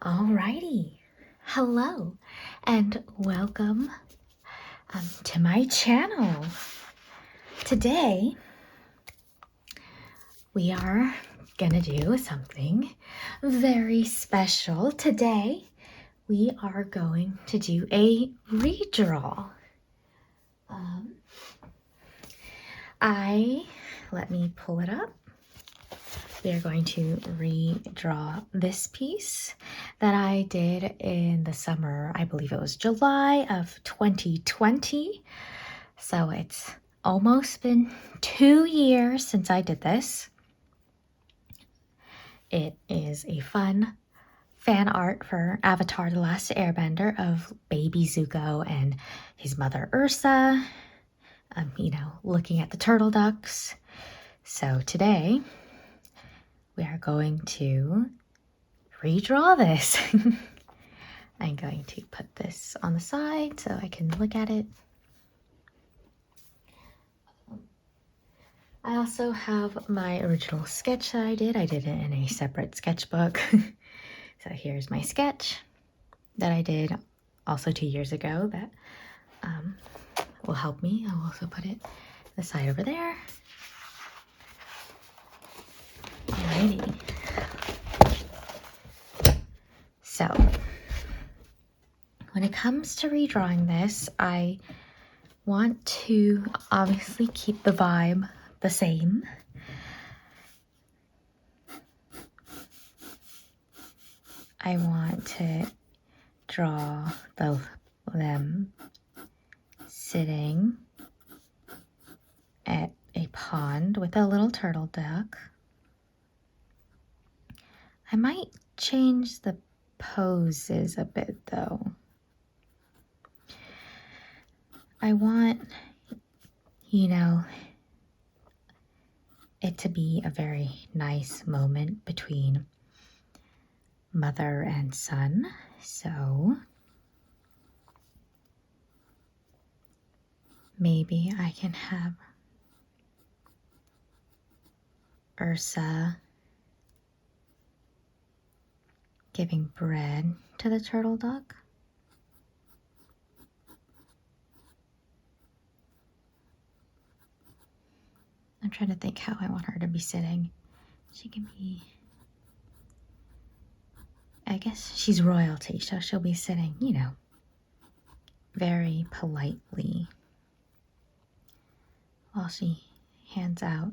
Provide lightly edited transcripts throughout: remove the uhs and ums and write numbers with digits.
Alrighty, hello and welcome to my channel. Today we are gonna do something very special. Today we are going to do a redraw. Let me pull it up. We are going to redraw this piece that I did in the summer. I believe it was July of 2020. So it's almost been 2 years since I did this. It is a fun fan art for Avatar: The Last Airbender of baby Zuko and his mother Ursa, looking at the turtle ducks. So today we are going to redraw this. I'm going to put this on the side so I can look at it. I also have my original sketch that I did. I did it in a separate sketchbook. So here's my sketch that I did also 2 years ago that will help me. I'll also put it the side over there. Alrighty. So when it comes to redrawing this, I want to obviously keep the vibe the same. I want to draw them sitting at a pond with a little turtle duck. I might change the poses a bit though. I want, it to be a very nice moment between mother and son. So maybe I can have Ursa giving bread to the turtle duck. I'm trying to think how I want her to be sitting. She can be, I guess she's royalty, so she'll be sitting, very politely while she hands out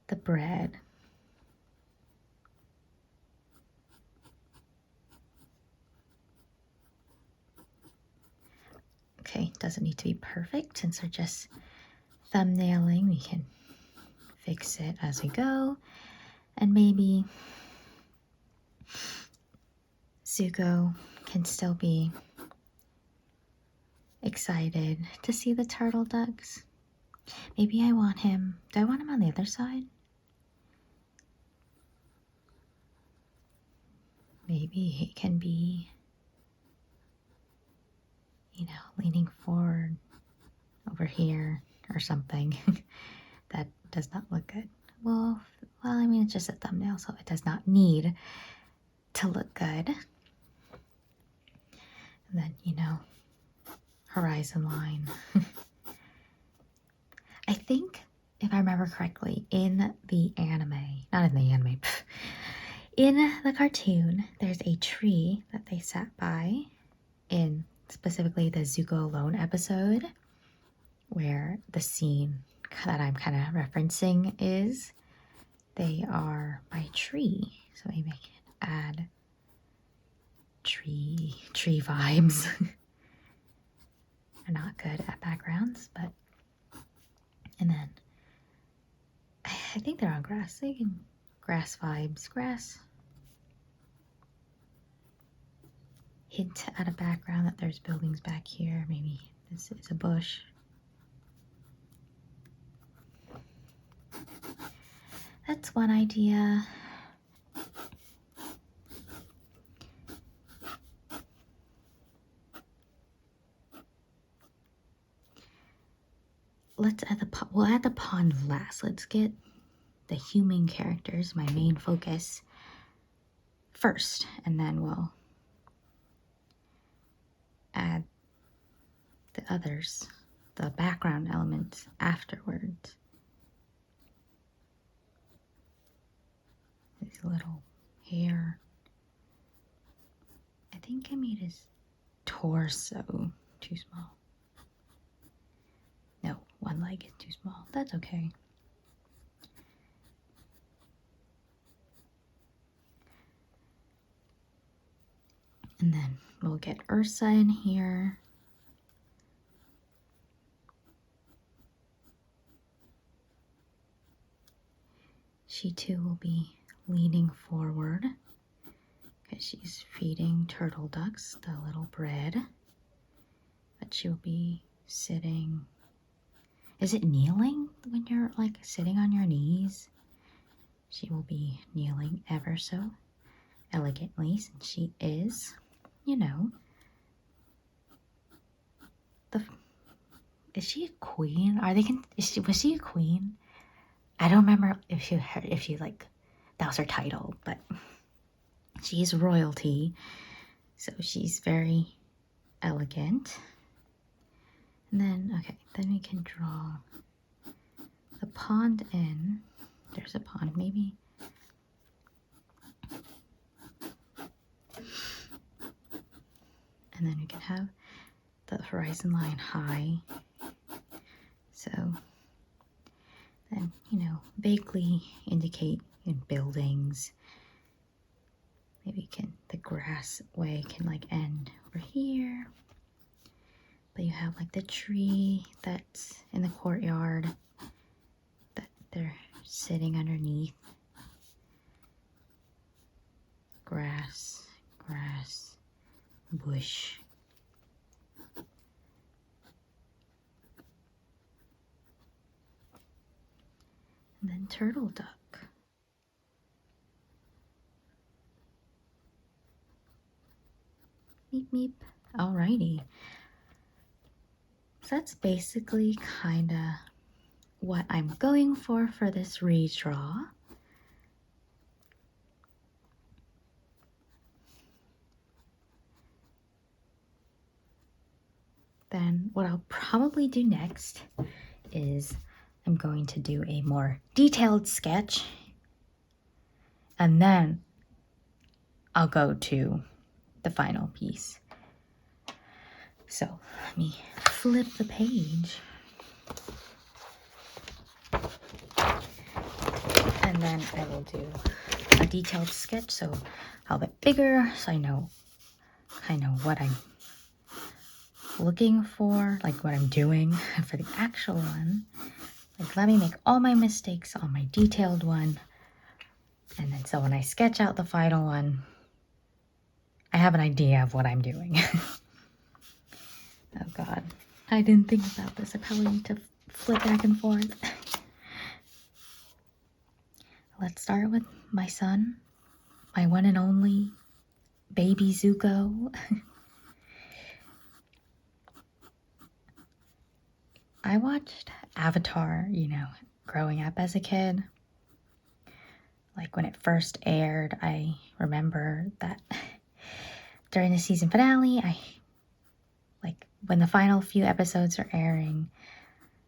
the bread. Okay, doesn't need to be perfect since we're just thumbnailing. We can fix it as we go. And maybe Zuko can still be excited to see the turtle ducks. Maybe I want him, do I want him on the other side? Maybe he can be, leaning forward over here or something. That does not look good. Well, I mean, it's just a thumbnail, so it does not need to look good. And then, horizon line. I think, if I remember correctly, in the cartoon, there's a tree that they sat by in specifically the Zuko Alone episode, where the scene that I'm kind of referencing is they are by a tree. So maybe I can add tree vibes. They're not good at backgrounds, but and then I think they're on grass. They can grass vibes, grass. Hint at a background that there's buildings back here. Maybe this is a bush. That's one idea. We'll add the pond last. Let's get the human characters, my main focus, first, and then we'll add the others, the background elements afterwards. His little hair. I think I made his torso too small. No, one leg is too small. That's okay. And then we'll get Ursa in here. She too will be leaning forward because she's feeding turtle ducks the little bread. But she'll be sitting. Is it kneeling when you're like sitting on your knees? She will be kneeling ever so elegantly, since she is, you know, is she a queen? Was she a queen? I don't remember if she like, that was her title, but she's royalty, so she's very elegant. And then, okay, then we can draw the pond in. There's a pond, maybe. And then we can have the horizon line high. So then, you know, vaguely indicate in buildings. Maybe the grass way can like end over here. But you have like the tree that's in the courtyard that they're sitting underneath. Grass, bush. And then turtle duck. Meep meep. Alrighty. So that's basically kind of what I'm going for this redraw. Then what I'll probably do next is I'm going to do a more detailed sketch, and then I'll go to the final piece. So let me flip the page. And then I will do a detailed sketch, so a bit bigger, so I know kind of what I'm looking for, like what I'm doing for the actual one. Like, let me make all my mistakes on my detailed one. And then so when I sketch out the final one, I have an idea of what I'm doing. Oh God, I didn't think about this. I probably need to flip back and forth. Let's start with my son, my one and only baby Zuko. I watched Avatar, you know, growing up as a kid. Like when it first aired, I remember that during the season finale, when the final few episodes are airing,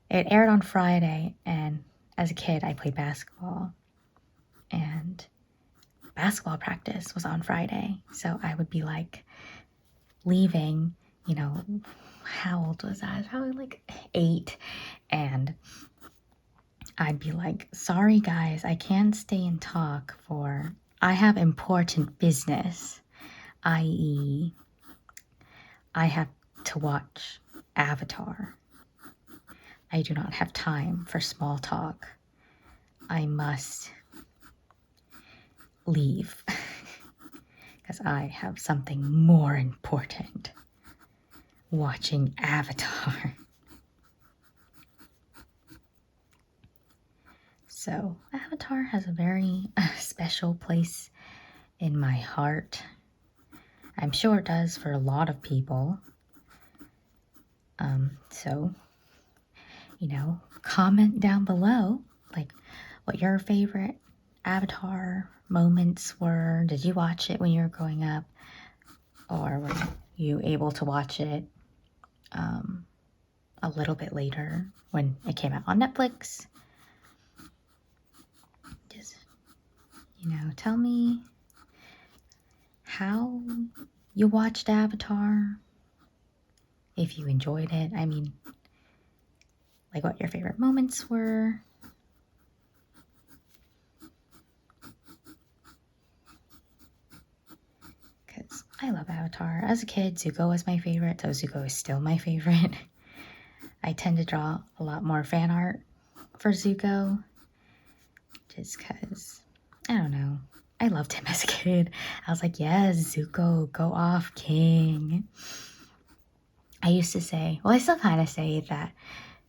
it aired on Friday, and as a kid, I played basketball, and basketball practice was on Friday, so I would be like leaving, you know, how old was I? Probably like 8, and I'd be like, sorry guys, I can't stay and talk I have important business, i.e. I have to watch Avatar. I do not have time for small talk. I must leave because I have something more important. Watching Avatar. So Avatar has a very special place in my heart. I'm sure it does for a lot of people. So, you know, comment down below, like what your favorite Avatar moments were. Did you watch it when you were growing up? Or were you able to watch it a little bit later when it came out on Netflix? Just, tell me how you watched Avatar, if you enjoyed it. I mean, like what your favorite moments were. Because I love Avatar. As a kid, Zuko was my favorite, so Zuko is still my favorite. I tend to draw a lot more fan art for Zuko, just because, I don't know, I loved him as a kid. I was like, yes, Zuko, go off, king. I used to say, well, I still kind of say that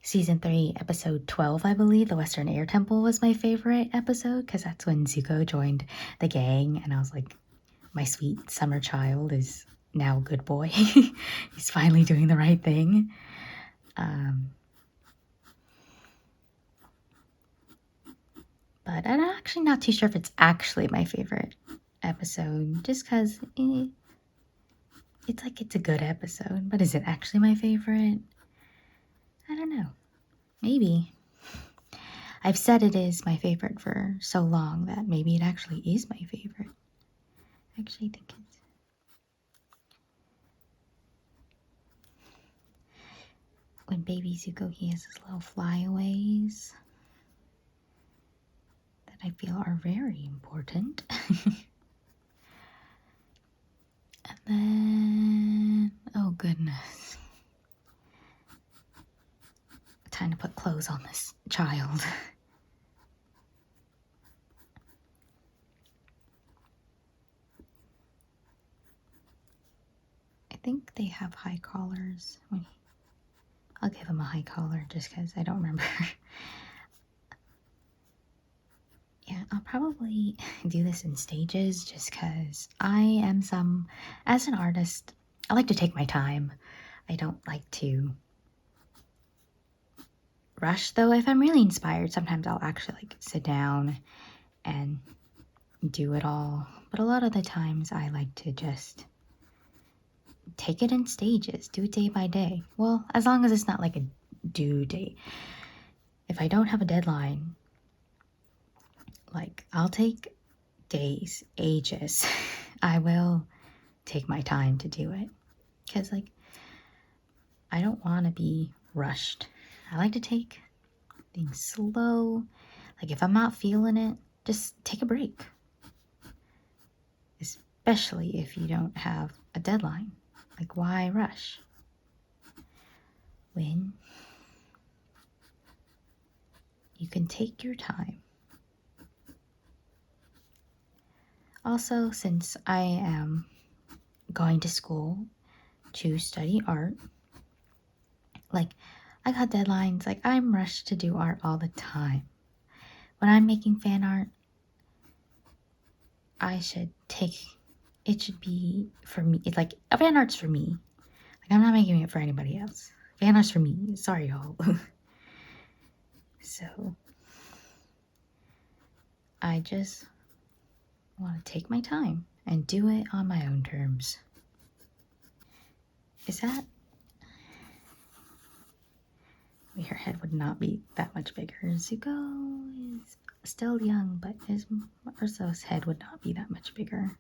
season 3, episode 12, I believe, the Western Air Temple was my favorite episode, because that's when Zuko joined the gang, and I was like, my sweet summer child is now a good boy. He's finally doing the right thing. But I'm actually not too sure if it's actually my favorite episode, just because it's like it's a good episode, but is it actually my favorite? I don't know. Maybe. I've said it is my favorite for so long that maybe it actually is my favorite. I actually think it's... When baby Zuko, he has his little flyaways that I feel are very important. And then, oh goodness. Time to put clothes on this child. I think they have high collars. I'll give him a high collar just because I don't remember. Yeah, I'll probably do this in stages just because as an artist, I like to take my time. I don't like to rush, though. If I'm really inspired, sometimes I'll actually like sit down and do it all. But a lot of the times I like to just take it in stages, do it day by day. Well, as long as it's not like a due date. If I don't have a deadline, like I'll take days, ages. I will take my time to do it because like I don't want to be rushed. I like to take things slow. Like if I'm not feeling it, just take a break. Especially if you don't have a deadline. Like why rush? When you can take your time. Also, since I am going to school to study art, like I got deadlines, like I'm rushed to do art all the time. When I'm making fan art, it should be for me. It's like fan art's for me. Like I'm not making it for anybody else. Fan art's for me. Sorry, y'all. So I just want to take my time and do it on my own terms. Is that... Your head would not be that much bigger. Zuko is still young, but Urso's head would not be that much bigger.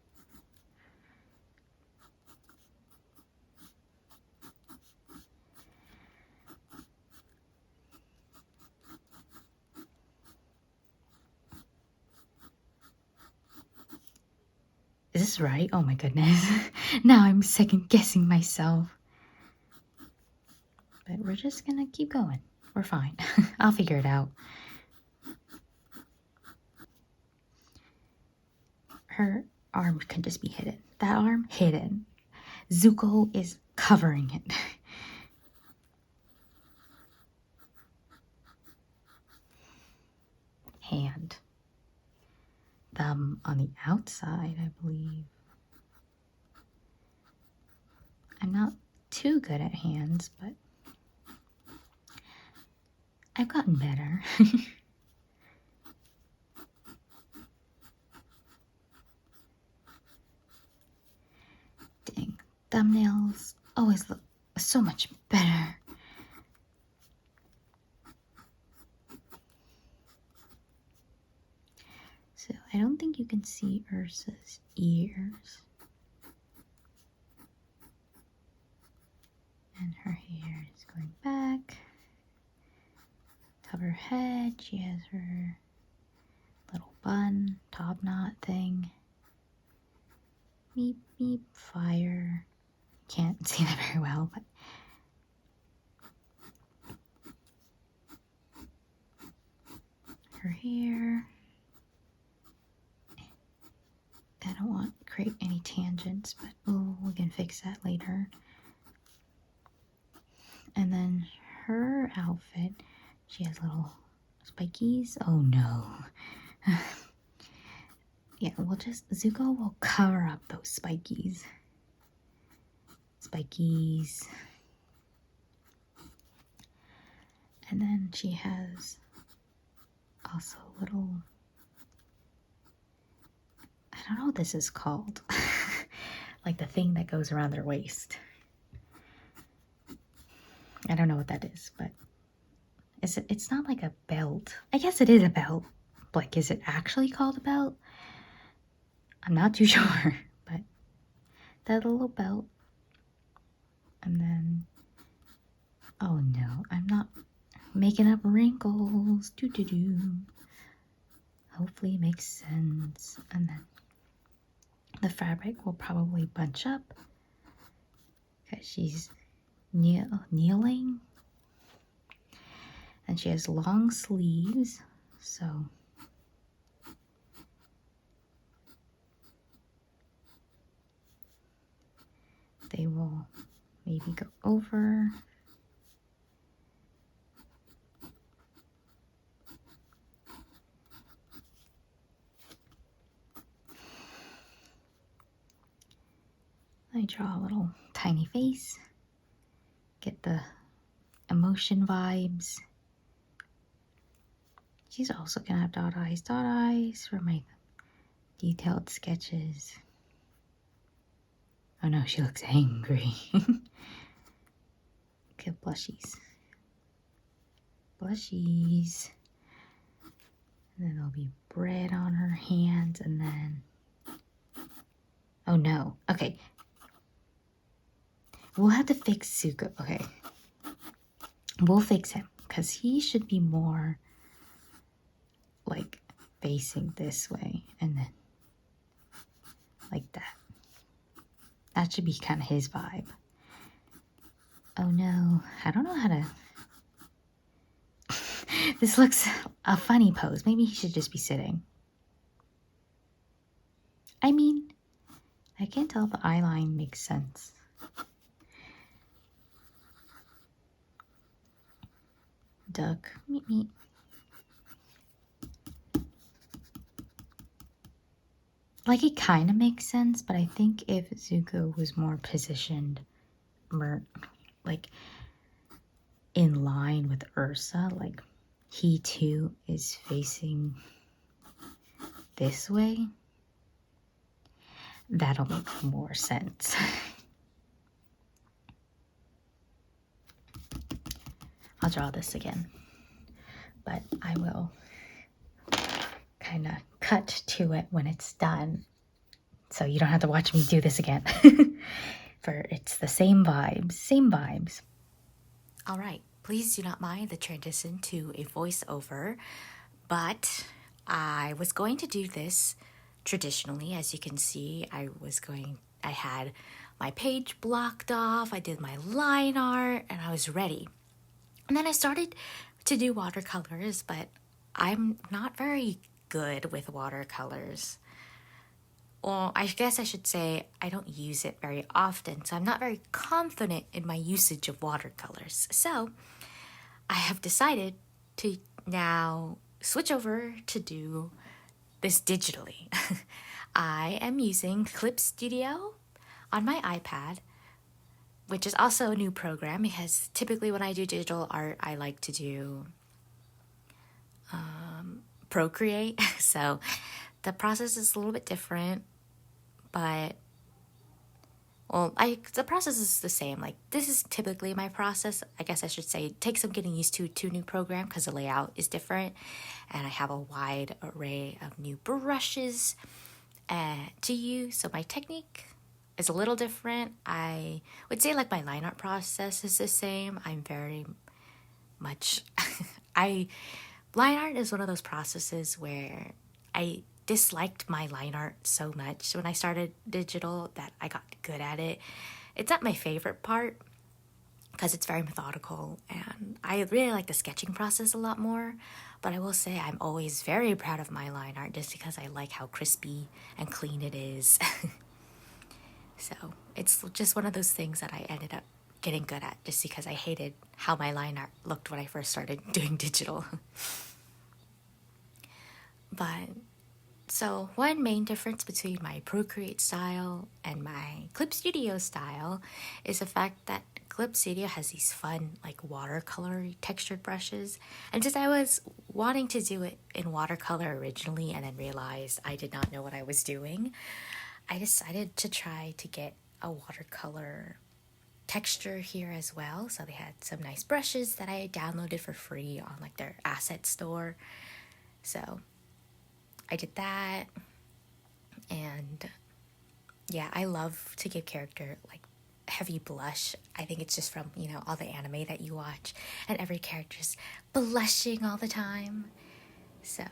Is this right? Oh my goodness. Now I'm second guessing myself. But we're just gonna keep going. We're fine. I'll figure it out. Her arm can just be hidden. That arm, hidden. Zuko is covering it. Hand. Thumb on the outside, I believe. I'm not too good at hands, but I've gotten better. thumbnails always look so much better. So I don't think you can see Ursa's ears. And her hair is going back. Top of her head, she has her little bun, top knot thing. Beep, beep, fire. Can't see that very well, but her hair. I don't want to create any tangents, but we can fix that later. And then her outfit, she has little spikies. Oh no. Yeah, Zuko will cover up those spikies. And then she has also little, I don't know what this is called. Like the thing that goes around their waist. I don't know what that is, but it's not like a belt. I guess it is a belt. Like, is it actually called a belt? I'm not too sure, but that little belt. And then, oh no, I'm not making up wrinkles. Hopefully it makes sense. And then the fabric will probably bunch up because she's kneeling. And she has long sleeves, so they will maybe go over. I draw a little tiny face, get the emotion vibes. She's also gonna have dot eyes for my detailed sketches. Oh no, she looks angry. Okay, blushies. And then there'll be bread on her hands, and then, oh no, okay. We'll have to fix Zuko, okay. We'll fix him, because he should be more like facing this way, and then like that. That should be kind of his vibe. Oh no, I don't know how to... This looks a funny pose. Maybe he should just be sitting. I mean, I can't tell if the eyeline makes sense. Duck, meet me. Like, it kind of makes sense, but I think if Zuko was more positioned, like, in line with Ursa, like, he too is facing this way, that'll make more sense. I'll draw this again, but I will kind of cut to it when it's done, so you don't have to watch me do this again. For it's the same vibes. All right, please do not mind the transition to a voiceover, but I was going to do this traditionally. As you can see, I had my page blocked off, I did my line art, and I was ready. And then I started to do watercolors, but I'm not very good with watercolors. Well, I guess I should say I don't use it very often, so I'm not very confident in my usage of watercolors. So I have decided to now switch over to do this digitally. I am using Clip Studio on my iPad, which is also a new program because typically when I do digital art, I like to do Procreate. So the process is a little bit different, but Well, the process is the same. Like, this is typically my process. I guess I should say it takes some getting used to new program because the layout is different, and I have a wide array of new brushes to use. So my technique is a little different. I would say like my line art process is the same. I'm very much I line art is one of those processes where I disliked my line art so much when I started digital that I got good at it. It's not my favorite part because it's very methodical, and I really like the sketching process a lot more. But I will say I'm always very proud of my line art just because I like how crispy and clean it is. So it's just one of those things that I ended up getting good at just because I hated how my line art looked when I first started doing digital. But so one main difference between my Procreate style and my Clip Studio style is the fact that Clip Studio has these fun like watercolor textured brushes. And since I was wanting to do it in watercolor originally and then realized I did not know what I was doing, I decided to try to get a watercolor texture here as well. So they had some nice brushes that I downloaded for free on like their asset store. So I did that, and yeah, I love to give character like heavy blush. I think it's just from, all the anime that you watch, and every character's blushing all the time. So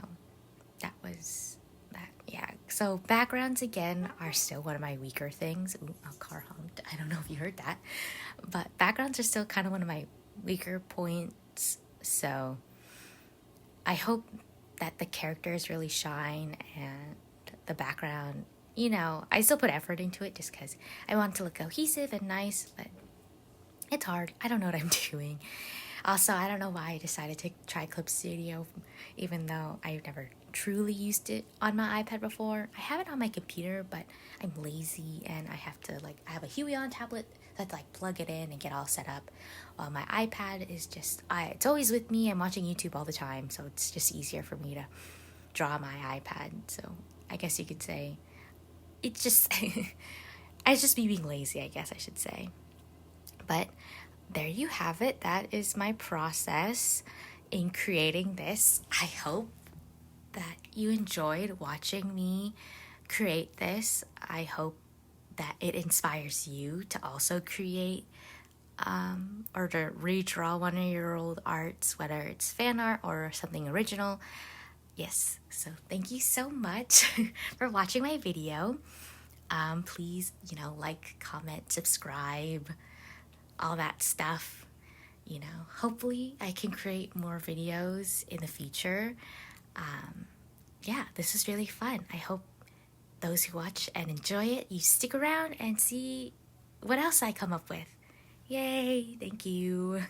that was that. Yeah. So backgrounds again are still one of my weaker things. Ooh, a car honked. I don't know if you heard that, but backgrounds are still kind of one of my weaker points. So I hope that the characters really shine and the background, I still put effort into it just because I want it to look cohesive and nice, but it's hard. I don't know what I'm doing. Also, I don't know why I decided to try Clip Studio, even though I've never truly used it on my iPad before. I have it on my computer, but I'm lazy and I have to I have a Huion tablet that plug it in and get all set up. While my iPad is it's always with me. I'm watching YouTube all the time, so it's just easier for me to draw my iPad. So I guess you could say it's just it's just me being lazy, I guess I should say. But there you have it. That is my process in creating this. I hope that you enjoyed watching me create this. I hope that it inspires you to also create or to redraw one of your old arts, whether it's fan art or something original. Yes, so thank you so much for watching my video. Please, like, comment, subscribe, all that stuff. Hopefully I can create more videos in the future. Yeah, this is really fun. I hope those who watch and enjoy it, you stick around and see what else I come up with. Yay, thank you.